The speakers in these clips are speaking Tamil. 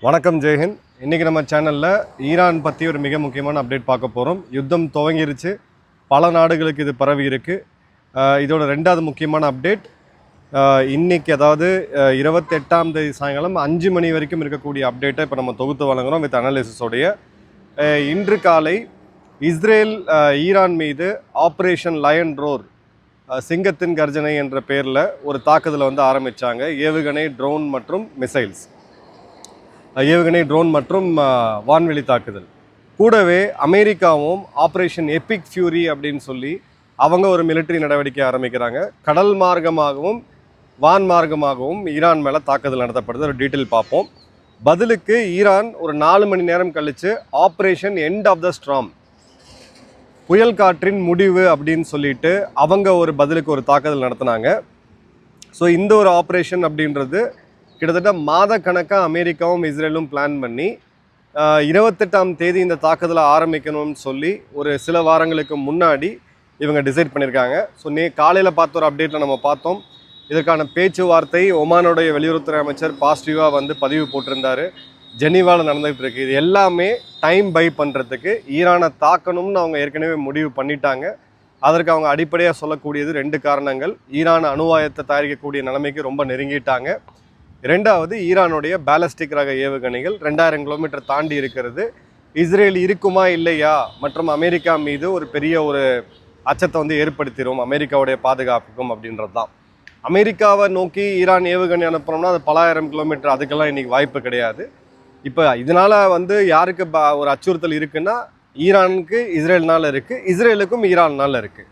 வணக்கம் ஜெய்ஹிந்த். இன்றைக்கி நம்ம சேனலில் ஈரான் பற்றி ஒரு மிக முக்கியமான அப்டேட் பார்க்க போகிறோம். யுத்தம் துவங்கிருச்சு, பல நாடுகளுக்கு இது பரவி இருக்குது. இதோட ரெண்டாவது முக்கியமான அப்டேட் இன்றைக்கி, அதாவது 28ஆம் தேதி சாயங்காலம் 5 மணி வரைக்கும் இருக்கக்கூடிய அப்டேட்டை இப்போ நம்ம தொகுத்து வழங்குகிறோம் வித் அனாலிசிஸோடைய. இன்று காலை இஸ்ரேல் ஈரான் மீது ஆப்ரேஷன் லயன் ரோர், சிங்கத்தின் கர்ஜனை என்ற பேரில் ஒரு தாக்குதலை ஆரம்பித்தாங்க. ஏவுகணை, ட்ரோன் மற்றும் மிசைல்ஸ், ஏவுகணை, ட்ரோன் மற்றும் வான்வெளி தாக்குதல். கூடவே அமெரிக்காவும் ஆப்ரேஷன் எபிக் ஃபியூரி அப்படின்னு சொல்லி அவங்க ஒரு மிலிட்ரி நடவடிக்கை ஆரம்பிக்கிறாங்க. கடல் மார்க்கமாகவும் வான் மார்க்கமாகவும் ஈரான் மேலே தாக்குதல் நடத்தப்படுது. ஒரு டீட்டெயில் பார்ப்போம். பதிலுக்கு ஈரான் ஒரு 4 மணி நேரம் கழித்து operation end of the storm, புயல் காற்றின் முடிவு அப்படின்னு சொல்லிட்டு அவங்க ஒரு பதிலுக்கு ஒரு தாக்குதல் நடத்தினாங்க. ஸோ இந்த ஒரு ஆப்ரேஷன் அப்படின்றது கிட்டத்தட்ட மாதக்கணக்காக அமெரிக்காவும் இஸ்ரேலும் பிளான் பண்ணி 28ஆம் தேதி இந்த தாக்குதலை ஆரம்பிக்கணும்னு சொல்லி ஒரு சில வாரங்களுக்கு முன்னாடி இவங்க டிசைட் பண்ணியிருக்காங்க. ஸோ காலையில் பார்த்த ஒரு அப்டேட்டில் நம்ம பார்த்தோம், இதற்கான பேச்சுவார்த்தை ஒமானுடைய வெளியுறவுத்துறை அமைச்சர் பாசிட்டிவாக பதிவு போட்டிருந்தார். ஜெனீவாவில் நடந்துகிட்டு இருக்கு. இது எல்லாமே டைம் பை பண்ணுறதுக்கு ஈரானை தாக்கணும்னு அவங்க ஏற்கனவே முடிவு பண்ணிட்டாங்க. அதற்கு அவங்க அடிப்படையாக சொல்லக்கூடியது 2 காரணங்கள். ஈரான் அணுவாயத்தை தயாரிக்கக்கூடிய நிலைமைக்கு ரொம்ப நெருங்கிட்டாங்க. ரெண்டாவது, ஈரானுடைய பேலஸ்டிக் ரக ஏவுகணைகள் 2000 கிலோமீட்டர் தாண்டி இருக்கிறது. இஸ்ரேல் இருக்குமா இல்லையா மற்றும் அமெரிக்கா மீது ஒரு பெரிய ஒரு அச்சத்தை ஏற்படுத்திடும் அமெரிக்காவுடைய பாதுகாப்புக்கும் அப்படின்றது தான். அமெரிக்காவை நோக்கி ஈரான் ஏவுகணை அனுப்புகிறோம்னா அது பல ஆயிரம் கிலோமீட்டர், அதுக்கெல்லாம் இன்றைக்கி வாய்ப்பு கிடையாது. இப்போ இதனால் யாருக்கு ஒரு அச்சுறுத்தல் இருக்குன்னா ஈரானுக்கு இஸ்ரேல்னால் இருக்குது, இஸ்ரேலுக்கும் ஈரான்னால் இருக்குது.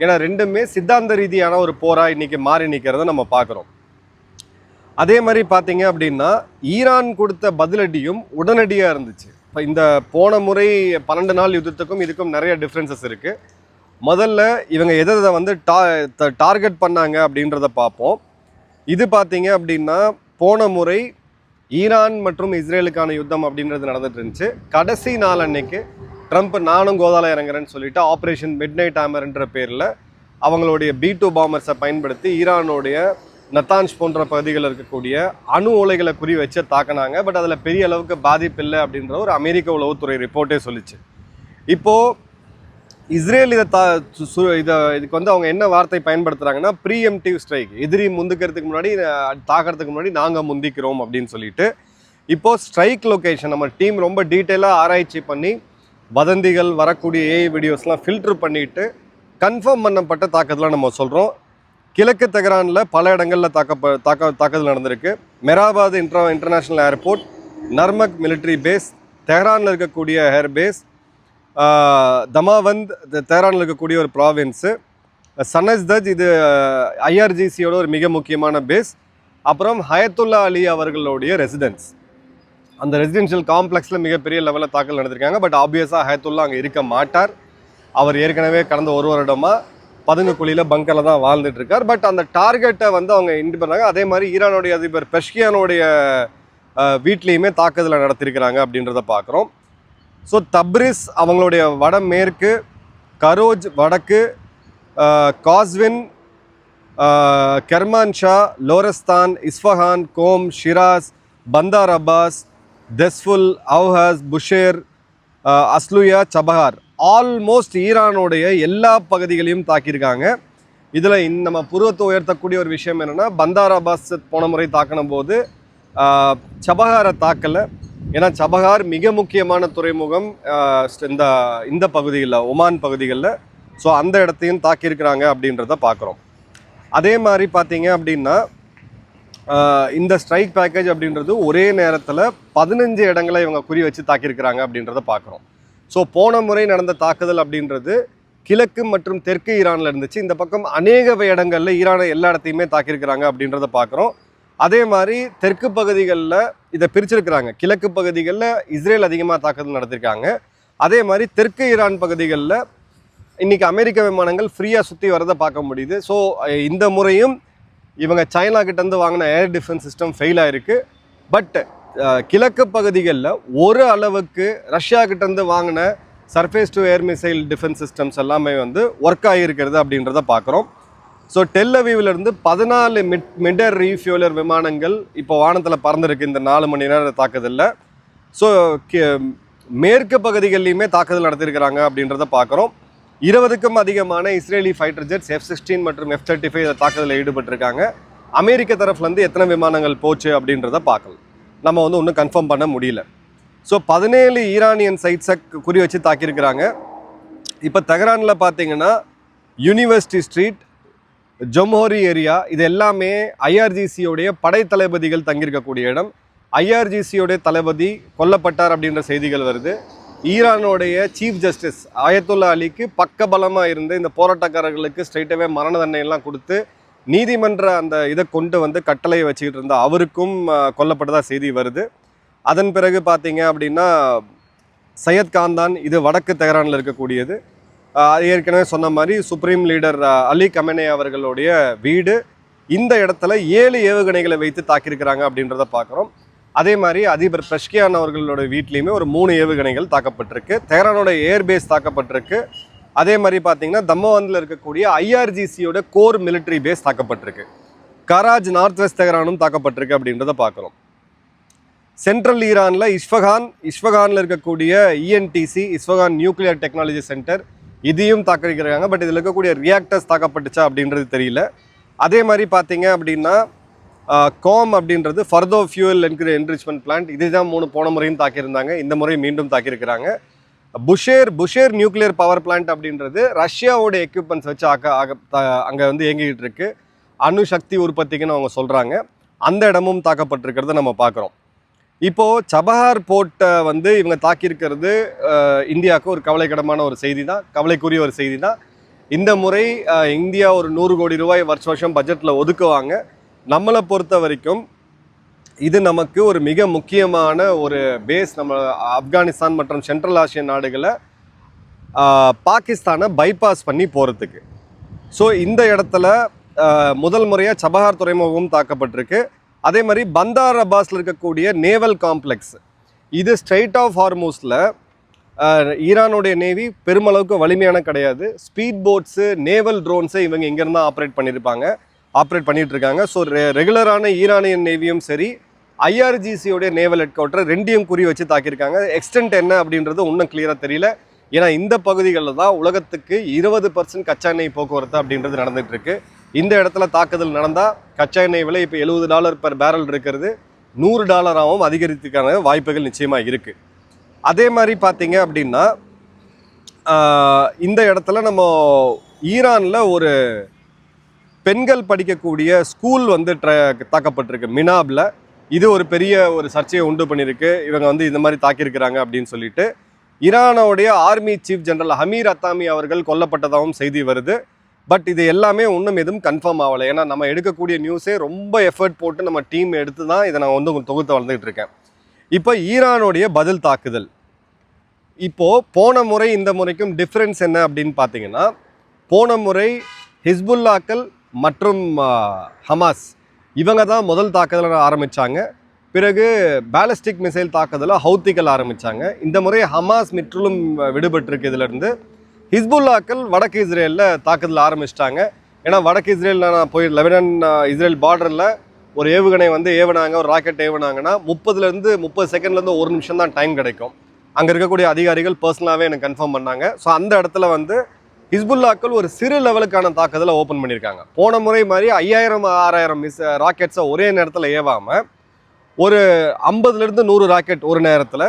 ஏன்னா ரெண்டுமே சித்தாந்த ரீதியான ஒரு போராக இன்றைக்கி மாறி நிற்கிறத நம்ம பார்க்குறோம். அதே மாதிரி பார்த்தீங்க அப்படின்னா ஈரான் கொடுத்த பதிலடியும் உடனடியாக இருந்துச்சு. இப்போ இந்த போன முறை 12 நாள் யுத்தத்துக்கும் இதுக்கும் நிறைய டிஃப்ரென்சஸ் இருக்குது. முதல்ல இவங்க எதை டார்கெட் பண்ணாங்க அப்படின்றத பார்ப்போம். இது பார்த்தீங்க அப்படின்னா போன முறை ஈரான் மற்றும் இஸ்ரேலுக்கான யுத்தம் அப்படின்றது நடந்துட்டு இருந்துச்சு. கடைசி நாள் அன்னைக்கு ட்ரம்ப் நானும் கோதால இறங்குறேன்னு சொல்லிட்டு ஆப்ரேஷன் மிட்நைட் ஹேமர்ன்ற பேரில் அவங்களுடைய B-2 பாம்பர்ஸை பயன்படுத்தி ஈரானுடைய நத்தான்ஸ் போன்ற பகுதிகளில் இருக்கக்கூடிய அணு உலைகளை குறி வச்சு தாக்கினாங்க. பட் அதில் பெரிய அளவுக்கு பாதிப்பு இல்லை அப்படின்ற ஒரு அமெரிக்க உளவுத்துறை ரிப்போர்ட்டே சொல்லிச்சு. இப்போது இஸ்ரேல் இதுக்கு அவங்க என்ன வார்த்தை பயன்படுத்துகிறாங்கன்னா ப்ரீஎம்டிவ் ஸ்ட்ரைக், எதிரி முந்திக்கிறதுக்கு முன்னாடி தாக்கிறதுக்கு முன்னாடி நாங்கள் முந்திக்கிறோம் அப்படின்னு சொல்லிட்டு. இப்போது ஸ்ட்ரைக் லொக்கேஷன் நம்ம டீம் ரொம்ப டீட்டெயிலாக ஆராய்ச்சி பண்ணி வதந்திகள், வரக்கூடிய AI வீடியோஸ்லாம் ஃபில்ட்ரு பண்ணிவிட்டு கன்ஃபார்ம் பண்ணப்பட்ட தாக்குதலாம் நம்ம சொல்கிறோம். கிழக்கு தெஹ்ரானில் பல இடங்களில் தாக்குதல் நடந்திருக்கு. மெராபாத் இன்டர்நேஷ்னல் ஏர்போர்ட், நர்மக் மிலிட்ரி பேஸ், தெஹ்ரானில் இருக்கக்கூடிய ஏர் பேஸ், தமாவந்த் தெஹ்ரானில் இருக்கக்கூடிய ஒரு ப்ராவின்ஸு, சனஸ்தஜ் இது IRGCயோட ஒரு மிக முக்கியமான பேஸ், அப்புறம் ஹயத்துல்லா அலி அவர்களுடைய ரெசிடென்ஸ். அந்த ரெசிடென்ஷியல் காம்ப்ளெக்ஸில் மிகப்பெரிய லெவலில் தாக்கல் நடந்திருக்காங்க. பட் ஆப்வியஸாக ஹயத்துல்லா அங்கே இருக்க மாட்டார். அவர் ஏற்கனவே கடந்த 1 வருடமாக பதுங்குக்குழியில் பங்கரில் தான் வாழ்ந்துட்டு இருக்கார். பட் அந்த டார்கெட்டை அவங்க இன்டி பண்ணாங்க. அதே மாதிரி ஈரானுடைய அதிபர் பெஷ்கியானுடைய வீட்லேயுமே தாக்குதலை நடத்திருக்கிறாங்க அப்படின்றத பார்க்குறோம். ஸோ தப்ரிஸ் அவங்களுடைய வடமேற்கு, கரோஜ் வடக்கு, Qazvin, Kermanshah, Lorestan, Isfahan, Qom, Shiraz, Bandar Abbas, Dezful, Ahvaz, Bushehr, Asaluyeh, Chabahar, almost ஈரானுடைய எல்லா பகுதிகளையும் தாக்கியிருக்காங்க. இதில் நம்ம புருவத்தை உயர்த்தக்கூடிய ஒரு விஷயம் என்னென்னா, பந்தார் அப்பாஸ் போன முறை தாக்கின போது சபஹாரை தாக்கலை. ஏன்னா சபஹார் மிக முக்கியமான துறைமுகம் இந்த பகுதிகளில், ஒமான் பகுதிகளில். ஸோ அந்த இடத்தையும் தாக்கியிருக்கிறாங்க அப்படின்றத பார்க்குறோம். அதே மாதிரி பார்த்தீங்க அப்படின்னா இந்த ஸ்ட்ரைக் பேக்கேஜ் அப்படின்றது ஒரே நேரத்தில் 15 இடங்களை இவங்க குறி வச்சு தாக்கியிருக்கிறாங்க அப்படின்றத பார்க்குறோம். ஸோ போன முறை நடந்த தாக்குதல் அப்படின்றது கிழக்கு மற்றும் தெற்கு ஈரானில் இருந்துச்சு. இந்த பக்கம் அநேக இடங்களில் ஈரானை எல்லா இடத்தையுமே தாக்கியிருக்கிறாங்க அப்படின்றத பார்க்குறோம். அதே மாதிரி தெற்கு பகுதிகளில் இதை பிரிச்சிருக்கிறாங்க. கிழக்கு பகுதிகளில் இஸ்ரேல் அதிகமாக தாக்குதல் நடத்திருக்காங்க. அதே மாதிரி தெற்கு ஈரான் பகுதிகளில் இன்றைக்கி அமெரிக்க விமானங்கள் ஃப்ரீயாக சுற்றி வரதை பார்க்க முடியுது. ஸோ இந்த முறையும் இவங்க சைனா கிட்டேருந்து வாங்கின ஏர் டிஃபென்ஸ் சிஸ்டம் ஃபெயில் ஆகிருக்கு. பட் கிழக்கு பகுதிகளில் ஒரு அளவுக்கு ரஷ்யா கிட்டேருந்து வாங்கின surface to air missile defence systems எல்லாமே ஒர்க் ஆகியிருக்கிறது அப்படின்றத பார்க்குறோம். ஸோ டெல்லவீவிலிருந்து 14 மிடர் ரீஃபியூலர் விமானங்கள் இப்போ வானத்தில் பறந்துருக்கு இந்த 4 மணி நேர தாக்குதலில். ஸோ மேற்கு பகுதிகள்லையுமே தாக்குதல் நடத்தியிருக்கிறாங்க அப்படின்றத பார்க்குறோம். 20க்கும் அதிகமான இஸ்ரேலி ஃபைட்டர் ஜெட்ஸ் F-16 மற்றும் F-35 இந்த தாக்குதலில் ஈடுபட்டிருக்காங்க. அமெரிக்க தரப்புலேருந்து எத்தனை விமானங்கள் போச்சு அப்படின்றத பார்க்கலாம். நம்ம வந்து ஒன்றும் கன்ஃபார்ம் பண்ண முடியல. ஸோ 17 ஈரானியன் சைட்ஸை குறி வச்சு தாக்கியிருக்கிறாங்க. இப்போ தெஹ்ரானில் பார்த்தீங்கன்னா யூனிவர்சிட்டி ஸ்ட்ரீட், ஜொம்ஹோரி ஏரியா, இது எல்லாமே ஐஆர்ஜிசியோடைய படை தளபதிகள் தங்கியிருக்கக்கூடிய இடம். ஐஆர்ஜிசியோடைய தளபதி கொல்லப்பட்டார் அப்படின்ற செய்திகள் வருது. ஈரானுடைய சீஃப் ஜஸ்டிஸ் ஆயத்துல்லா அலிக்கு பக்கபலமாக இருந்து இந்த போராட்டக்காரர்களுக்கு ஸ்ட்ரைட்டாகவே மரண தண்டனையெல்லாம் கொடுத்து நீதிமன்ற அந்த இதை கொண்டு வந்து கட்டளையை வச்சுக்கிட்டு இருந்த அவருக்கும் கொல்லப்பட்டதாக செய்தி வருது. அதன் பிறகு பார்த்தீங்க அப்படின்னா சையத் கான்தான், இது வடக்கு தெஹ்ரானில் இருக்கக்கூடியது. ஏற்கனவே சொன்ன மாதிரி சுப்ரீம் லீடர் அலி கமெனே அவர்களுடைய வீடு. இந்த இடத்துல 7 ஏவுகணைகளை வைத்து தாக்கியிருக்கிறாங்க அப்படின்றத பார்க்குறோம். அதே மாதிரி அதிபர் பெஷ்கியான் அவர்களோட வீட்லேயுமே ஒரு 3 ஏவுகணைகள் தாக்கப்பட்டிருக்கு. தெஹ்ரானோட ஏர்பேஸ் தாக்கப்பட்டிருக்கு. அதே மாதிரி பார்த்தீங்கன்னா தம்மவாந்தில் இருக்கக்கூடிய ஐஆர்ஜிசியோட கோர் மிலிட்ரி பேஸ் தாக்கப்பட்டிருக்கு. கராஜ் நார்த் வெஸ்ட் தெஹ்ரானும் தாக்கப்பட்டிருக்கு அப்படின்றத பார்க்குறோம். சென்ட்ரல் ஈரானில் இஸ்ஃபகானில் இருக்கக்கூடிய ENTC, Isfahan nuclear technology center, இதையும் தாக்கிருக்கிறாங்க. பட் இதில் இருக்கக்கூடிய ரியாக்டர்ஸ் தாக்கப்பட்டுச்சா அப்படின்றது தெரியல. அதே மாதிரி பார்த்தீங்க அப்படின்னா கோம் அப்படின்றது ஃபர்தோ ஃபியூவல் என்ரிச்மெண்ட் பிளான்ட், இதுதான் 3 போன முறையும் தாக்கியிருந்தாங்க. இந்த முறை மீண்டும் தாக்கியிருக்கிறாங்க. புஷேர் நியூக்ளியர் பவர் பிளான்ட் அப்படின்றது ரஷ்யாவோட எக்யூப்மெண்ட்ஸ் வச்சு அங்கே வந்து இயங்கிக்கிட்டு இருக்கு. அணு சக்தி உற்பத்திக்குன்னு அவங்க சொல்கிறாங்க. அந்த இடமும் தாக்கப்பட்டிருக்கிறத நம்ம பார்க்குறோம். இப்போது சபஹார் போர்ட்டை வந்து இவங்க தாக்கியிருக்கிறது இந்தியாவுக்கு ஒரு கவலைக்கிடமான ஒரு செய்தி தான், கவலைக்குரிய ஒரு செய்தி தான். இந்த முறை இந்தியா ஒரு 100 கோடி ரூபாய் வருஷம் பட்ஜெட்டில் ஒதுக்குவாங்க. நம்மளை பொறுத்த வரைக்கும் இது நமக்கு ஒரு மிக முக்கியமான ஒரு பேஸ். நம்ம ஆப்கானிஸ்தான் மற்றும் சென்ட்ரல் ஆசியன் நாடுகளை பாகிஸ்தானை பைபாஸ் பண்ணி போகிறதுக்கு. ஸோ இந்த இடத்துல முதல் முறையாக சபஹார் துறைமுகம் தாக்கப்பட்டிருக்கு. அதே மாதிரி பந்தார் அப்பாஸில் இருக்கக்கூடிய நேவல் காம்ப்ளெக்ஸ், இது ஸ்ட்ரெயிட் ஆஃப் ஹார்மூஸில் ஈரானுடைய நேவி பெருமளவுக்கு வலிமையான கிடையாது. ஸ்பீட் போட்ஸு, நேவல் ட்ரோன்ஸை இவங்க இங்கேருந்து ஆப்ரேட் பண்ணிட்டு இருக்காங்க. ஸோ ரெகுலரான ஈரானியன் நேவியும் சரி, ஐஆர்ஜிசியோடைய நேவல் ஹெட் குவார்ட்டர் ரெண்டையும் குறி வச்சு தாக்கியிருக்காங்க. எக்ஸ்டென்ட் என்ன அப்படின்றது இன்னும் கிளியராக தெரியல. ஏன்னா இந்த பகுதிகளில் தான் உலகத்துக்கு 20% கச்சா எண்ணெய் போக்குவரத்து அப்படின்றது நடந்துகிட்டு இருக்கு. இந்த இடத்துல தாக்குதல் நடந்தால் கச்சா எண்ணெய் விலை இப்போ $70 per பேரல் இருக்கிறது $100 அதிகரித்துக்கான வாய்ப்புகள் நிச்சயமாக இருக்குது. அதே மாதிரி பார்த்தீங்க அப்படின்னா இந்த இடத்துல நம்ம ஈரானில் ஒரு பெண்கள் படிக்கக்கூடிய ஸ்கூல் வந்து தாக்கப்பட்டிருக்கு மினாபில். இது ஒரு பெரிய ஒரு சர்ச்சையை உண்டு பண்ணியிருக்கு. இவங்க வந்து இந்த மாதிரி தாக்கியிருக்கிறாங்க அப்படின்னு சொல்லிட்டு. ஈரானோடைய ஆர்மி சீஃப் ஜெனரல் ஹமீர் அத்தாமி அவர்கள் கொல்லப்பட்டதாகவும் செய்தி வருது. பட் இது எல்லாமே இன்னும் எதுவும் கன்ஃபார்ம் ஆகலை. ஏன்னா நம்ம எடுக்கக்கூடிய நியூஸே ரொம்ப எஃபர்ட் போட்டு நம்ம டீம் எடுத்து தான் இதை நான் வந்து தொகுத்து வளர்ந்துக்கிட்டு இருக்கேன். இப்போ ஈரானுடைய பதில் தாக்குதல், இப்போது போன முறை இந்த முறைக்கும் டிஃப்ரென்ஸ் என்ன அப்படின்னு பார்த்தீங்கன்னா, போன முறை ஹிஸ்புல்லாக்கள் மற்றும் ஹமாஸ் இவங்க தான் முதல் தாக்குதலை ஆரம்பித்தாங்க. பிறகு பேலிஸ்டிக் மிசைல் தாக்குதலை ஹவுத்திகள் ஆரம்பித்தாங்க. இந்த முறை ஹமாஸ் முற்றிலும் விடுபட்டிருக்கு இதிலிருந்து. ஹிஸ்புல்லாக்கள் வடக்கு இஸ்ரேலில் தாக்குதல் ஆரம்பிச்சிட்டாங்க. ஏன்னா வடக்கு இஸ்ரேலில் நான் போய் லெபனான் இஸ்ரேல் பார்டரில் ஒரு ஏவுகணை வந்து ஏவுனாங்க, ஒரு ராக்கெட் ஏவுனாங்கன்னா 30 செகண்ட்லேருந்து 1 நிமிஷம் தான் டைம் கிடைக்கும். அங்கே இருக்கக்கூடிய அதிகாரிகள் பர்சனலாகவே எனக்கு கன்ஃபார்ம் பண்ணாங்க. ஸோ அந்த இடத்துல வந்து ஹிஸ்புல்லாக்கள் ஒரு சிறு லெவலுக்கான தாக்குதலை ஓப்பன் பண்ணியிருக்காங்க. போன முறை மாதிரி 5000-6000 ராக்கெட்ஸை ஒரே நேரத்தில் ஏவாமல் ஒரு 50லேருந்து 100 ராக்கெட் ஒரு நேரத்தில்,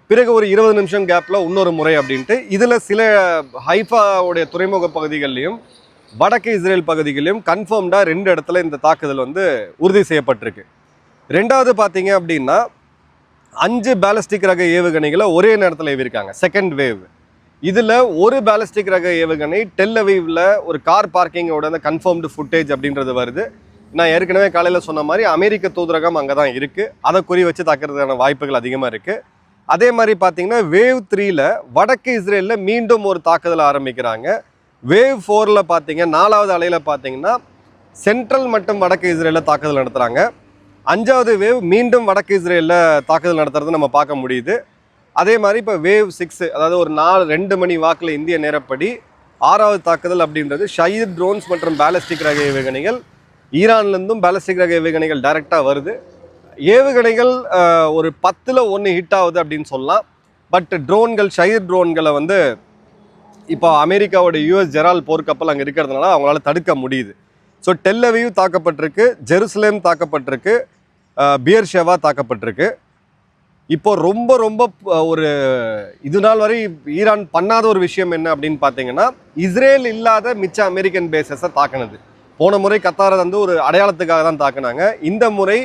பிறகு ஒரு 20 நிமிஷம் கேப்பில் இன்னொரு முறை அப்படின்ட்டு. இதில் சில ஹைஃபாவுடைய துறைமுக பகுதிகள்லையும் வடக்கு இஸ்ரேல் பகுதிகளிலும் கன்ஃபார்ம்டாக 2 இடத்துல இந்த தாக்குதல் வந்து உறுதி செய்யப்பட்டிருக்கு. ரெண்டாவது பார்த்தீங்க அப்படின்னா 5 பேலிஸ்டிக் ரக ஏவுகணைகளை ஒரே நேரத்தில் ஏவிருக்காங்க, செகண்ட் வேவ். இதில் ஒரு பேலிஸ்டிக் ரக ஏவுகணை டெல்லவீவில் ஒரு கார் பார்க்கிங்கோட அந்த கன்ஃபார்ம்டு ஃபுட்டேஜ் அப்படின்றது வருது. நான் ஏற்கனவே காலையில் சொன்ன மாதிரி அமெரிக்க தூதரகம் அங்கே தான் இருக்குது. அதை குறி வச்சு தாக்குறதுக்கான வாய்ப்புகள் அதிகமாக இருக்குது. அதே மாதிரி பார்த்தீங்கன்னா வேவ் 3ல் வடக்கு இஸ்ரேலில் மீண்டும் ஒரு தாக்குதல் ஆரம்பிக்கிறாங்க. வேவ் 4ல் பார்த்தீங்க 4வது அலையில் பார்த்தீங்கன்னா சென்ட்ரல் மற்றும் வடக்கு இஸ்ரேலில் தாக்குதல் நடத்துகிறாங்க. 5வது வேவ் மீண்டும் வடக்கு இஸ்ரேலில் தாக்குதல் நடத்துறது நம்ம பார்க்க முடியுது. அதே மாதிரி இப்போ வேவ் 6, அதாவது ஒரு 2 மணி வாக்கில் இந்திய நேரப்படி 6வது தாக்குதல் அப்படின்றது ஷஹீத் ட்ரோன்ஸ் மற்றும் பேலிஸ்டிக் ரக ஏவுகணைகள். ஈரான்லேருந்தும் பேலிஸ்டிக் ரக ஏவுகணைகள் டைரெக்டாக வருது. ஏவுகணைகள் ஒரு 10ல் 1 ஹிட் ஆகுது அப்படின்னு சொல்லலாம். பட் ட்ரோன்கள், ஷஹீத் ட்ரோன்களை வந்து இப்போ அமெரிக்காவோட யூஎஸ் ஜெரால் போர்க்கப்பல் அங்கே இருக்கிறதுனால அவங்களால தடுக்க முடியுது. ஸோ டெல் அவீவ் தாக்கப்பட்டிருக்கு, ஜெருசலேம் தாக்கப்பட்டிருக்கு, பியர்ஷெவா தாக்கப்பட்டிருக்கு. இப்போ ரொம்ப ரொம்ப ஒரு இது நாள் வரை ஈரான் பண்ணாத ஒரு விஷயம் என்ன அப்படின்னு பார்த்தீங்கன்னா, இஸ்ரேல் இல்லாத மிச்ச அமெரிக்கன் பேசஸை தாக்குனது. போன முறை கத்தாரை வந்து ஒரு அடையாளத்துக்காக தான் தாக்குனாங்க. இந்த முறை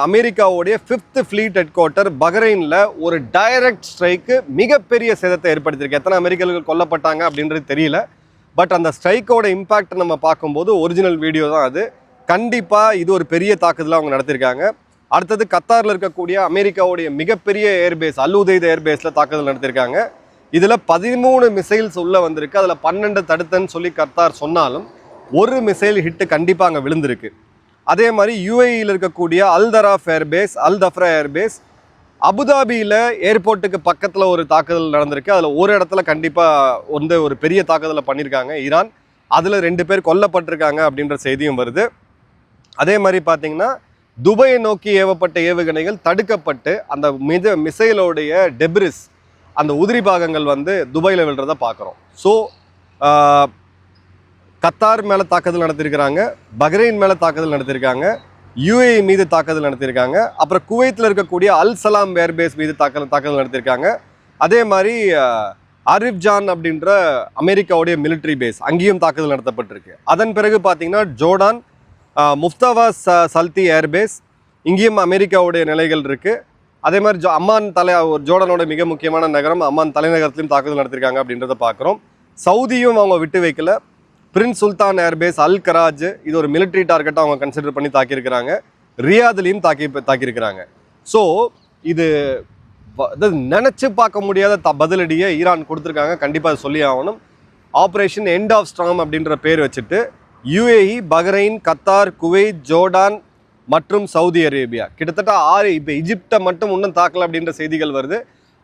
அமெரிக்காவுடைய 5th ஃப்ளீட் ஹெட் குவார்ட்டர் பஹ்ரைனில் ஒரு டைரக்ட் ஸ்ட்ரைக்கு மிகப்பெரிய சேதத்தை ஏற்படுத்தியிருக்கு. எத்தனை அமெரிக்கர்கள் கொல்லப்பட்டாங்க அப்படின்றது தெரியல. பட் அந்த ஸ்ட்ரைக்கோட இம்பேக்ட் நம்ம பார்க்கும்போது ஒரிஜினல் வீடியோ தான் அது. கண்டிப்பாக இது ஒரு பெரிய தாக்குதலாக அவங்க நடத்தியிருக்காங்க. அடுத்தது கத்தாரில் இருக்கக்கூடிய அமெரிக்காவுடைய மிகப்பெரிய ஏர்பேஸ் அல் உதைத் ஏர்பேஸில் தாக்குதல் நடத்தியிருக்காங்க. இதில் 13 மிசைல்ஸ் உள்ளே வந்திருக்கு. அதில் 12 தடுத்தன்னு சொல்லி கத்தார் சொன்னாலும் ஒரு மிசைல் ஹிட்டு கண்டிப்பாக அங்கே விழுந்திருக்கு. அதே மாதிரி யூஏஇயில் இருக்கக்கூடிய அல் தராஃப் ஏர்பேஸ், அல் தஃப்ரா ஏர்பேஸ், அபுதாபியில் ஏர்போர்ட்டுக்கு பக்கத்தில் ஒரு தாக்குதல் நடந்திருக்கு. அதில் ஒரு இடத்துல கண்டிப்பாக வந்து ஒரு பெரிய தாக்குதலை பண்ணியிருக்காங்க ஈரான். அதில் 2 பேர் கொல்லப்பட்டிருக்காங்க அப்படின்ற செய்தியும் வருது. அதே மாதிரி பார்த்தீங்கன்னா துபாயை நோக்கி ஏவப்பட்ட ஏவுகணைகள் தடுக்கப்பட்டு அந்த மிசைலோடைய டெப்ரிஸ், அந்த உதிரி பாகங்கள் வந்து துபாயில் விழுறதை பார்க்குறோம். ஸோ கத்தார் மேலே தாக்குதல் நடத்தியிருக்கிறாங்க, பஹ்ரைன் மேலே தாக்குதல் நடத்தியிருக்காங்க, யூஏஇ மீது தாக்குதல் நடத்தியிருக்காங்க, அப்புறம் குவைத்தில் இருக்கக்கூடிய அல் சலாம் ஏர்பேஸ் மீது தாக்குதல் நடத்தியிருக்காங்க. அதே மாதிரி அரிஃப்ஜான் அப்படின்ற அமெரிக்காவுடைய மிலிட்ரி பேஸ் அங்கேயும் தாக்குதல் நடத்தப்பட்டிருக்கு. அதன் பிறகு பார்த்தீங்கன்னா ஜோர்டான் முஃப்தவா சல்தி ஏர்பேஸ், இங்கேயும் அமெரிக்காவுடைய நிலைகள் இருக்குது. அதே மாதிரி அம்மான் ஜோர்டானோட மிக முக்கியமான நகரம் அம்மான் தலைநகரத்திலையும் தாக்குதல் நடத்திருக்காங்க அப்படின்றத பார்க்குறோம். சவுதியும் அவங்க விட்டு வைக்கல. பிரின்ஸ் சுல்தான் ஏர்பேஸ், அல் கராஜ், இது ஒரு மிலிட்ரி டார்கெட்டாக அவங்க கன்சிடர் பண்ணி தாக்கியிருக்கிறாங்க. ரியாத்லையும் தாக்கியிருக்கிறாங்க. ஸோ இது நினச்சி பார்க்க முடியாத பதிலடியை ஈரான் கொடுத்துருக்காங்க. கண்டிப்பாக அதை சொல்லி ஆகணும். ஆப்ரேஷன் எண்ட் ஆஃப் ஸ்டார்ம் அப்படின்ற பேர் வச்சுட்டு UAE, Bahrain, Qatar, Kuwait, Jordan மற்றும் சவுதி அரேபியா கிட்டத்தட்ட 6, இப்போ இஜிப்டை மட்டும் இன்னும் தாக்கல அப்படின்ற செய்திகள் வருது.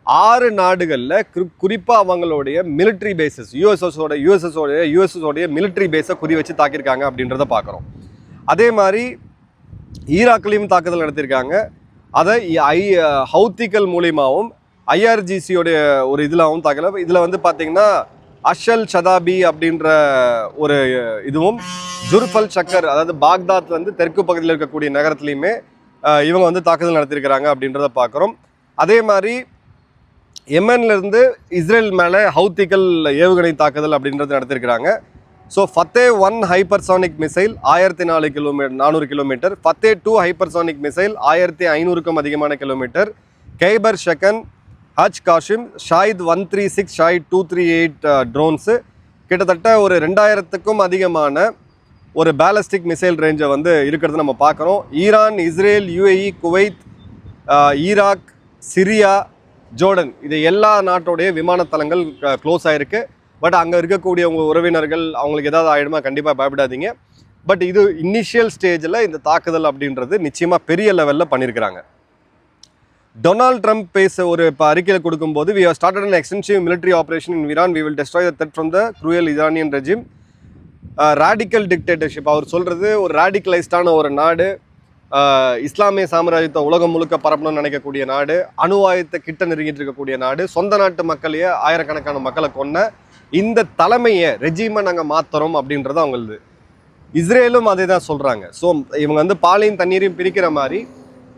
6 நாடுகளில் குறிப்பாக அவங்களுடைய மிலிட்ரி பேசஸ், யூஎஸ்எஸோடைய மிலிட்ரி பேஸை குறி வச்சு தாக்கியிருக்காங்க அப்படின்றத பார்க்குறோம். அதே மாதிரி ஈராக்லேயும் தாக்குதல் நடத்தியிருக்காங்க. அதை ஹவுத்திகள் மூலியமாகவும் ஐஆர்ஜிசியோடைய ஒரு இதிலாகவும் தாக்கல. இதில் வந்து பார்த்தீங்கன்னா அஷல் ஷதாபி அப்படின்ற ஒரு இதுவும், ஜுர்ஃபல் ஷக்கர், அதாவது பாக்தாத்லேருந்து தெற்கு பகுதியில் இருக்கக்கூடிய நகரத்துலையுமே இவங்க வந்து தாக்குதல் நடத்தியிருக்கிறாங்க அப்படின்றத பார்க்குறோம். அதே மாதிரி எமன்லேருந்து இஸ்ரேல் மேலே ஹவுத்திகள் ஏவுகணை தாக்குதல் அப்படின்றது நடத்தியிருக்கிறாங்க. So ஃபத்தே 1 hypersonic missile 1400 kilometre, ஃபத்தே 2 hypersonic missile 1500க்கும் அதிகமான கிலோமீட்டர், கைபர் ஷெக்கன், ஹஜ் காஷிம், ஷாயித் 136, ஷாயித் 238 ட்ரோன்ஸு, கிட்டத்தட்ட ஒரு 2000க்கும் அதிகமான ஒரு பேலஸ்டிக் மிசைல் ரேஞ்சை வந்து இருக்கிறது நம்ம பார்க்குறோம். Iran, Israel, UAE, Kuwait, Iraq, Syria, Jordan, இது எல்லா நாட்டோடைய விமானத்தளங்கள் க்ளோஸ் ஆகிருக்கு. பட் அங்கே இருக்கக்கூடிய உங்கள் உறவினர்கள் அவங்களுக்கு ஏதாவது ஆகிடுமா, கண்டிப்பாக பயப்படாதீங்க. பட் இது இனிஷியல் ஸ்டேஜில் இந்த தாக்குதல் அப்படின்றது நிச்சயமாக பெரிய லெவலில் பண்ணியிருக்கிறாங்க. டொனால்ட் ட்ரம்ப் ஒரு இப்போ அறிக்கையில் கொடுக்கும்போது, we have started an extensive military operation in Iran, we will destroy the threat from the cruel Iranian regime. Radical dictatorship அவர் சொல்கிறது, ஒரு ராடிக்கலைஸ்டான ஒரு நாடு, இஸ்லாமிய சாம்ராஜ்யத்தை உலகம் முழுக்க பரப்பணும்னு நினைக்கக்கூடிய நாடு, அணு ஆயுதத்தை கிட்ட நெருங்கிட்டு இருக்கக்கூடிய நாடு, சொந்த நாட்டு மக்களையே ஆயிரக்கணக்கான மக்களை கொன்ன இந்த தலைமையை, ரெஜிமை நாங்கள் மாற்றுறோம் அப்படின்றது அவங்களது. இஸ்ரேலும் அதே தான் சொல்கிறாங்க. ஸோ இவங்க வந்து பாலையும் தண்ணீரையும் பிரிக்கிற மாதிரி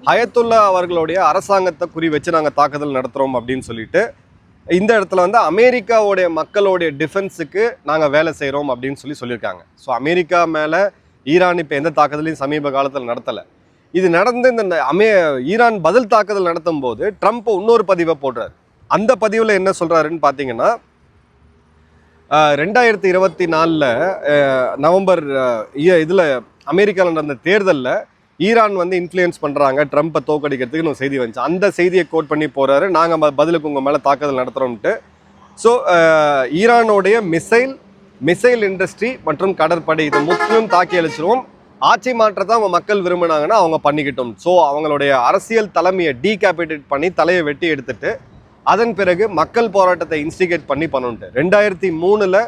ஹயத்துல்லா அவர்களுடைய அரசாங்கத்தை குறி வச்சு நாங்கள் தாக்குதல் நடத்துகிறோம் அப்படின்னு சொல்லிட்டு இந்த இடத்துல வந்து அமெரிக்காவுடைய மக்களுடைய டிஃபென்ஸுக்கு நாங்கள் வேலை செய்கிறோம் அப்படின்னு சொல்லியிருக்காங்க. ஸோ அமெரிக்கா மேலே ஈரான் இப்போ எந்த தாக்குதலையும் சமீப காலத்தில் நடத்தலை. இது நடந்து இந்த ஈரான் பதில் தாக்குதல் நடத்தும் போது ட்ரம்ப் இன்னொரு பதிவை போடுறாரு. அந்த பதிவில் என்ன சொல்கிறாருன்னு பார்த்தீங்கன்னா, 2024 நவம்பர் இதில் அமெரிக்காவில் நடந்த தேர்தலில் ஈரான் வந்து இன்ஃப்ளூயன்ஸ் பண்ணுறாங்க ட்ரம்ப்பை தோக்கடிக்கிறதுக்குன்னு ஒரு செய்தி வந்துச்சு. அந்த செய்தியை கோட் பண்ணி போகிறாரு, நாங்கள் பதிலுக்கு உங்கள் மேலே தாக்குதல் நடத்துகிறோம்ட்டு. ஸோ ஈரானுடைய மிசைல் இண்டஸ்ட்ரி மற்றும் கடற்படை இது முற்றிலும் தாக்கி அழிச்சிருவோம். ஆட்சி மாற்றத்தை அவங்க மக்கள் விரும்பினாங்கன்னா அவங்க பண்ணிக்கிட்டோம். ஸோ அவங்களுடைய அரசியல் தலைமையை டீகேபிட்டேட் பண்ணி தலையை வெட்டி எடுத்துட்டு அதன் பிறகு மக்கள் போராட்டத்தை இன்ஸ்டிகேட் பண்ணணுன்ட்டு 2003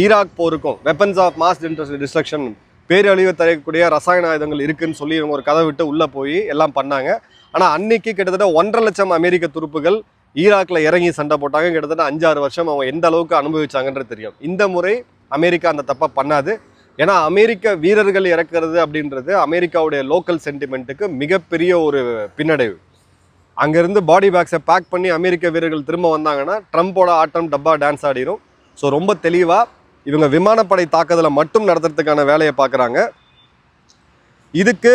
ஈராக் போருக்கும் வெப்பன்ஸ் ஆஃப் மாஸ் டிஸ்ட்ரக்ஷன் பேரழிவு தரக்கூடிய ரசாயன ஆயுதங்கள் இருக்குன்னு சொல்லி இவங்க ஒரு கதை விட்டு உள்ளே போய் எல்லாம் பண்ணாங்க. ஆனால் அன்னைக்கு கிட்டத்தட்ட 1.5 லட்சம் அமெரிக்க துருப்புகள் ஈராக்கில் இறங்கி சண்டை போட்டாங்க. கிட்டத்தட்ட 5-6 வருஷம் அவங்க எந்த அளவுக்கு அனுபவிச்சாங்கன்றது தெரியும். இந்த முறை அமெரிக்கா அந்த தப்பை பண்ணாது. ஏன்னா அமெரிக்க வீரர்கள் இறக்குறது அப்படின்றது அமெரிக்காவுடைய லோக்கல் சென்டிமெண்ட்டுக்கு மிகப்பெரிய ஒரு பின்னடைவு. அங்கேருந்து பாடி பேக்ஸை பேக் பண்ணி அமெரிக்க வீரர்கள் திரும்ப வந்தாங்கன்னா ட்ரம்ப்போட ஆட்டம் டப்பா டான்ஸ் ஆடிடும். ஸோ ரொம்ப தெளிவாக இவங்க விமானப்படை தாக்குதலை மட்டும் நடத்துறதுக்கான வேலையை பார்க்குறாங்க. இதுக்கு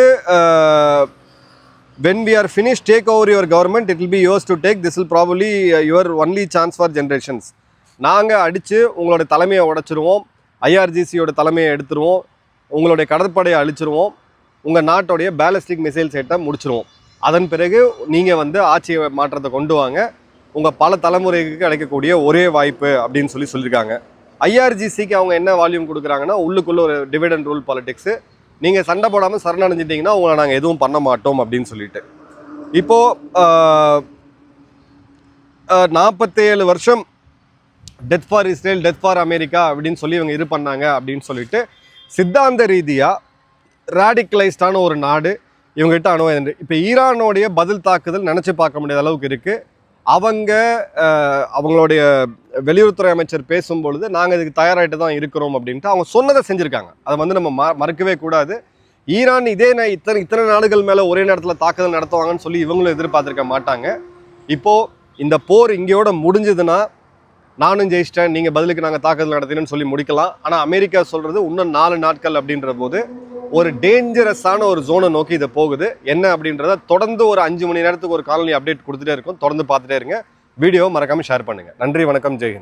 when we are finished take over your government it will be yours to take, this will probably your only chance for generations. நாங்கள் அடித்து உங்களுடைய தலைமையை உடைச்சிருவோம், ஐஆர்ஜிசியோட தலைமையை எடுத்துருவோம், உங்களுடைய கடற்படையை அழிச்சிருவோம், உங்கள் நாட்டோடைய பேலிஸ்டிக் மிசைல் செட்டை முடிச்சிருவோம். அதன் பிறகு நீங்கள் வந்து ஆட்சியை மாற்றத்தை கொண்டு வாங்க, உங்கள் பல தலைமுறைக்கு கிடைக்கக்கூடிய ஒரே வாய்ப்பு அப்படின்னு சொல்லியிருக்காங்க. ஐஆர்ஜிசிக்கு அவங்க என்ன வால்யூம் கொடுக்குறாங்கன்னா உள்ளுக்குள்ளே ஒரு டிவிடெண்ட் ரூல் பாலிடிக்ஸு, நீங்கள் சண்டை போடாமல் சரணடைஞ்சிட்டிங்கன்னா உங்களை நாங்கள் எதுவும் பண்ண மாட்டோம் அப்படின்னு சொல்லிட்டு. இப்போது 47 வருஷம் death for Israel, death for America அப்படின்னு சொல்லி இவங்க இது பண்ணாங்க அப்படின்னு சொல்லிட்டு சித்தாந்த ரீதியாக ரேடிக்கலைஸ்டான ஒரு நாடு இவங்ககிட்ட அணுவது. இப்போ ஈரானுடைய பதில் தாக்குதல் நினச்சி பார்க்க முடியாத அளவுக்கு இருக்குது. அவங்களுடைய வெளியுறவுத்துறை அமைச்சர் பேசும்பொழுது நாங்கள் இதுக்கு தயாராகிட்டு தான் இருக்கிறோம் அப்படின்ட்டு அவங்க சொன்னதை செஞ்சுருக்காங்க. அதை வந்து நம்ம மறக்கவே கூடாது. ஈரான் இத்தனை நாடுகள் மேலே ஒரே நேரத்தில் தாக்குதல் நடத்துவாங்கன்னு சொல்லி இவங்களும் எதிர்பார்த்துருக்க மாட்டாங்க. இப்போது இந்த போர் இங்கேயோட முடிஞ்சதுன்னா நானும் ஜெயிச்சிட்டேன், நீங்கள் பதிலுக்கு நாங்கள் தாக்குதல் நடத்தினு சொல்லி முடிக்கலாம். ஆனால் அமெரிக்கா சொல்கிறது இன்னும் 4 நாட்கள் அப்படின்ற போது ஒரு டேஞ்சரஸான ஒரு ஜோனை நோக்கி இதை போகுது. என்ன அப்படின்றத தொடர்ந்து ஒரு 5 மணி நேரத்துக்கு ஒரு காலனி அப்டேட் கொடுத்துட்டே இருக்கும். தொடர்ந்து பார்த்துட்டே இருங்க. வீடியோவை மறக்காமல் ஷேர் பண்ணுங்கள். நன்றி, வணக்கம், ஜெய் ஹிந்த்.